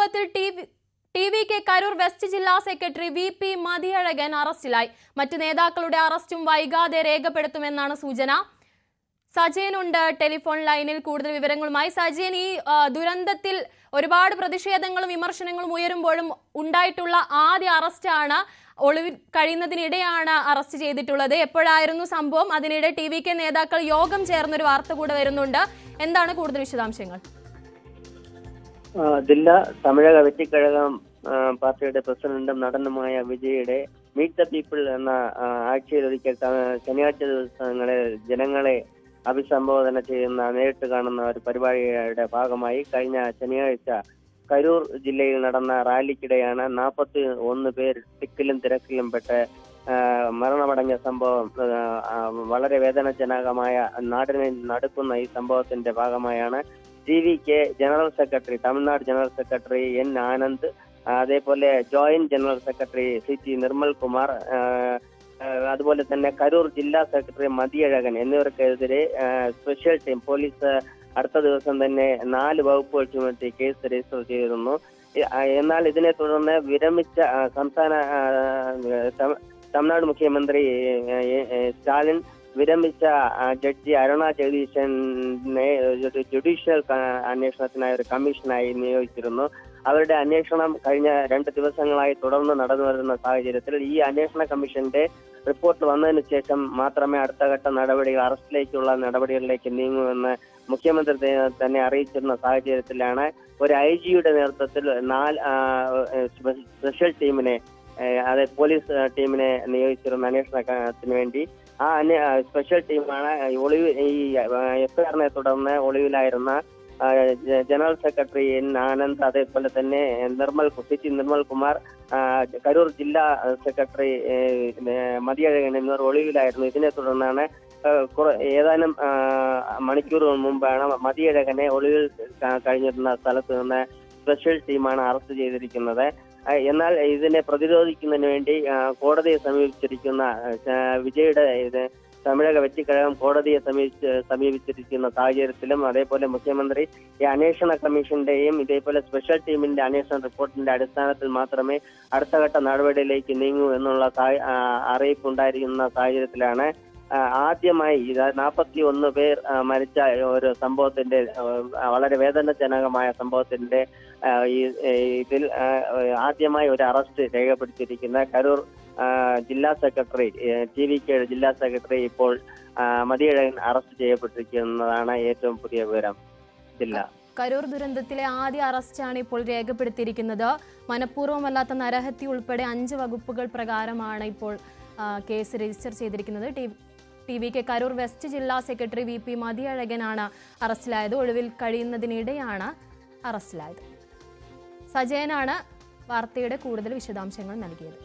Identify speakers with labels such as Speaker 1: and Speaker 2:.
Speaker 1: സംഭവത്തിൽ ടി.വി.കെ കരൂർ വെസ്റ്റ് ജില്ലാ secretary VP. Mathiyazhagan അറസ്റ്റിലായി. മറ്റ് നേതാക്കളുടെ അറസ്റ്റും വൈകാതെ രേഖപ്പെടുത്തുമെന്നാണ് സൂചന. സജയനുണ്ട് ടെലിഫോൺ ലൈനിൽ കൂടുതൽ വിവരങ്ങളുമായി. സജയൻ, ഈ ദുരന്തത്തിൽ ഒരുപാട് പ്രതിഷേധങ്ങളും വിമർശനങ്ങളും ഉയരുമ്പോഴും ഉണ്ടായിട്ടുള്ള ആദ്യ അറസ്റ്റാണ്. ഒളിവിൽ കഴിയുന്നതിനിടെയാണ് അറസ്റ്റ് ചെയ്തിട്ടുള്ളത്. എപ്പോഴായിരുന്നു സംഭവം? അതിനിടെ ടി.വി.കെ നേതാക്കൾ യോഗം ചേർന്നൊരു വാർത്ത കൂടെ വരുന്നുണ്ട്. എന്താണ് കൂടുതൽ വിശദാംശങ്ങൾ?
Speaker 2: ജില്ലാ തമിഴക വെറ്റിക്കഴകം പാർട്ടിയുടെ പ്രസിഡന്റും നടനുമായ വിജയുടെ മീറ്റ് ദ പീപ്പിൾ എന്ന ആഴ്ചയിലൊരിക്കൽ ശനിയാഴ്ച ദിവസങ്ങളിൽ ജനങ്ങളെ അഭിസംബോധന ചെയ്യുന്ന നേരിട്ട് കാണുന്ന ഒരു പരിപാടിയുടെ ഭാഗമായി കഴിഞ്ഞ ശനിയാഴ്ച കരൂർ ജില്ലയിൽ നടന്ന റാലിക്കിടെയാണ് 41 പേർ തിക്കിലും തിരക്കിലും പെട്ട് മരണമടഞ്ഞ സംഭവം. വളരെ വേദനാജനകമായ നാടിനെ നടുക്കുന്ന ഈ സംഭവത്തിന്റെ ഭാഗമായാണ് TVK general secretary, Tamilnadu general secretary N Anand, അതേപോലെ joint general secretary CT. Nirmal Kumar, അതുപോലെ തന്നെ കരൂർ ജില്ലാ സെക്രട്ടറി മതിയഴകൻ എന്നിവർക്കെതിരെ സ്പെഷ്യൽ ടീം പോലീസ് അടുത്ത ദിവസം തന്നെ 4 വകുപ്പുകൾ ചുമത്തി കേസ് രജിസ്റ്റർ ചെയ്തിരുന്നു. എന്നാൽ ഇതിനെ തുടർന്ന് വിരമിച്ച തമിഴ്നാട് മുഖ്യമന്ത്രി സ്റ്റാലിൻ വിരമിച്ച ജഡ്ജി അരുണ ജഗദീശനെ ജുഡീഷ്യൽ അന്വേഷണത്തിനായി ഒരു കമ്മീഷനായി നിയോഗിച്ചിരുന്നു. അവരുടെ അന്വേഷണം കഴിഞ്ഞ 2 ദിവസങ്ങളായി തുടർന്ന് നടന്നു വരുന്ന സാഹചര്യത്തിൽ ഈ അന്വേഷണ കമ്മീഷന്റെ റിപ്പോർട്ട് വന്നതിന് ശേഷം മാത്രമേ അടുത്ത ഘട്ട നടപടികൾ, അറസ്റ്റിലേക്കുള്ള നടപടികളിലേക്ക് നീങ്ങുമെന്ന് മുഖ്യമന്ത്രി തന്നെ അറിയിച്ചിരുന്ന സാഹചര്യത്തിലാണ് ഒരു IG-യുടെ നേതൃത്വത്തിൽ 4 സ്പെഷ്യൽ ടീമിനെ, അതായത് പോലീസ് ടീമിനെ നിയോഗിച്ചിരുന്ന അന്വേഷണത്തിന് വേണ്ടി. ആ സ്പെഷ്യൽ ടീമാണ് ഈ എഫ്ഐആറിനെ തുടർന്ന് ഒളിവിലായിരുന്ന ജനറൽ സെക്രട്ടറി എൻ ആനന്ദ്, അതേപോലെ തന്നെ സി.ടി. നിർമ്മൽ കുമാർ, കരൂർ ജില്ലാ സെക്രട്ടറി മതിയഴകൻ എന്നിവർ ഒളിവിലായിരുന്നു. ഇതിനെ തുടർന്നാണ് ഏതാനും മണിക്കൂറുകൾ മുമ്പാണ് മതിയഴകനെ ഒളിവിൽ കഴിഞ്ഞിരുന്ന സ്ഥലത്ത് നിന്ന് സ്പെഷ്യൽ ടീമാണ് അറസ്റ്റ് ചെയ്തിരിക്കുന്നത്. എന്നാൽ ഇതിനെ പ്രതിരോധിക്കുന്നതിന് വേണ്ടി കോടതിയെ സമീപിച്ചിരിക്കുന്ന വിജയുടെ തമിഴക വെറ്റിക്കഴകം കോടതിയെ സമീപിച്ചിരിക്കുന്ന സാഹചര്യത്തിലും, അതേപോലെ മുഖ്യമന്ത്രി ഈ അന്വേഷണ കമ്മീഷന്റെയും ഇതേപോലെ സ്പെഷ്യൽ ടീമിന്റെ അന്വേഷണ റിപ്പോർട്ടിന്റെ അടിസ്ഥാനത്തിൽ മാത്രമേ അടുത്ത ഘട്ട നടപടിയിലേക്ക് നീങ്ങൂ എന്നുള്ള അറിയിപ്പുണ്ടായിരിക്കുന്ന സാഹചര്യത്തിലാണ് ആദ്യമായി 41 പേർ മരിച്ച ഒരു സംഭവത്തിന്റെ, വളരെ വേദനാജനകമായ സംഭവത്തിന്റെ ഇതിൽ ആദ്യമായി ഒരു അറസ്റ്റ് രേഖപ്പെടുത്തിയിരിക്കുന്ന കരൂർ ജില്ലാ സെക്രട്ടറി ടി.വി.കെ ജില്ലാ സെക്രട്ടറി ഇപ്പോൾ മതിയഴകൻ അറസ്റ്റ് ചെയ്യപ്പെട്ടിരിക്കുന്നതാണ് ഏറ്റവും പുതിയ വിവരം.
Speaker 1: കരൂർ ദുരന്തത്തിലെ ആദ്യ അറസ്റ്റാണ് ഇപ്പോൾ രേഖപ്പെടുത്തിയിരിക്കുന്നത്. മനഃപൂർവ്വമല്ലാത്ത നരഹത്യ ഉൾപ്പെടെ 5 വകുപ്പുകൾ പ്രകാരമാണ് ഇപ്പോൾ കേസ് രജിസ്റ്റർ ചെയ്തിരിക്കുന്നത്. ടി.വി.കെ കരൂർ വെസ്റ്റ് ജില്ലാ സെക്രട്ടറി വി.പി. മതിയഴകനാണ് അറസ്റ്റിലായത്. ഒളിവിൽ കഴിയുന്നതിനിടെയാണ് അറസ്റ്റിലായത്. സജയനാണ് വാർത്തയുടെ കൂടുതൽ വിശദാംശങ്ങൾ നൽകിയത്.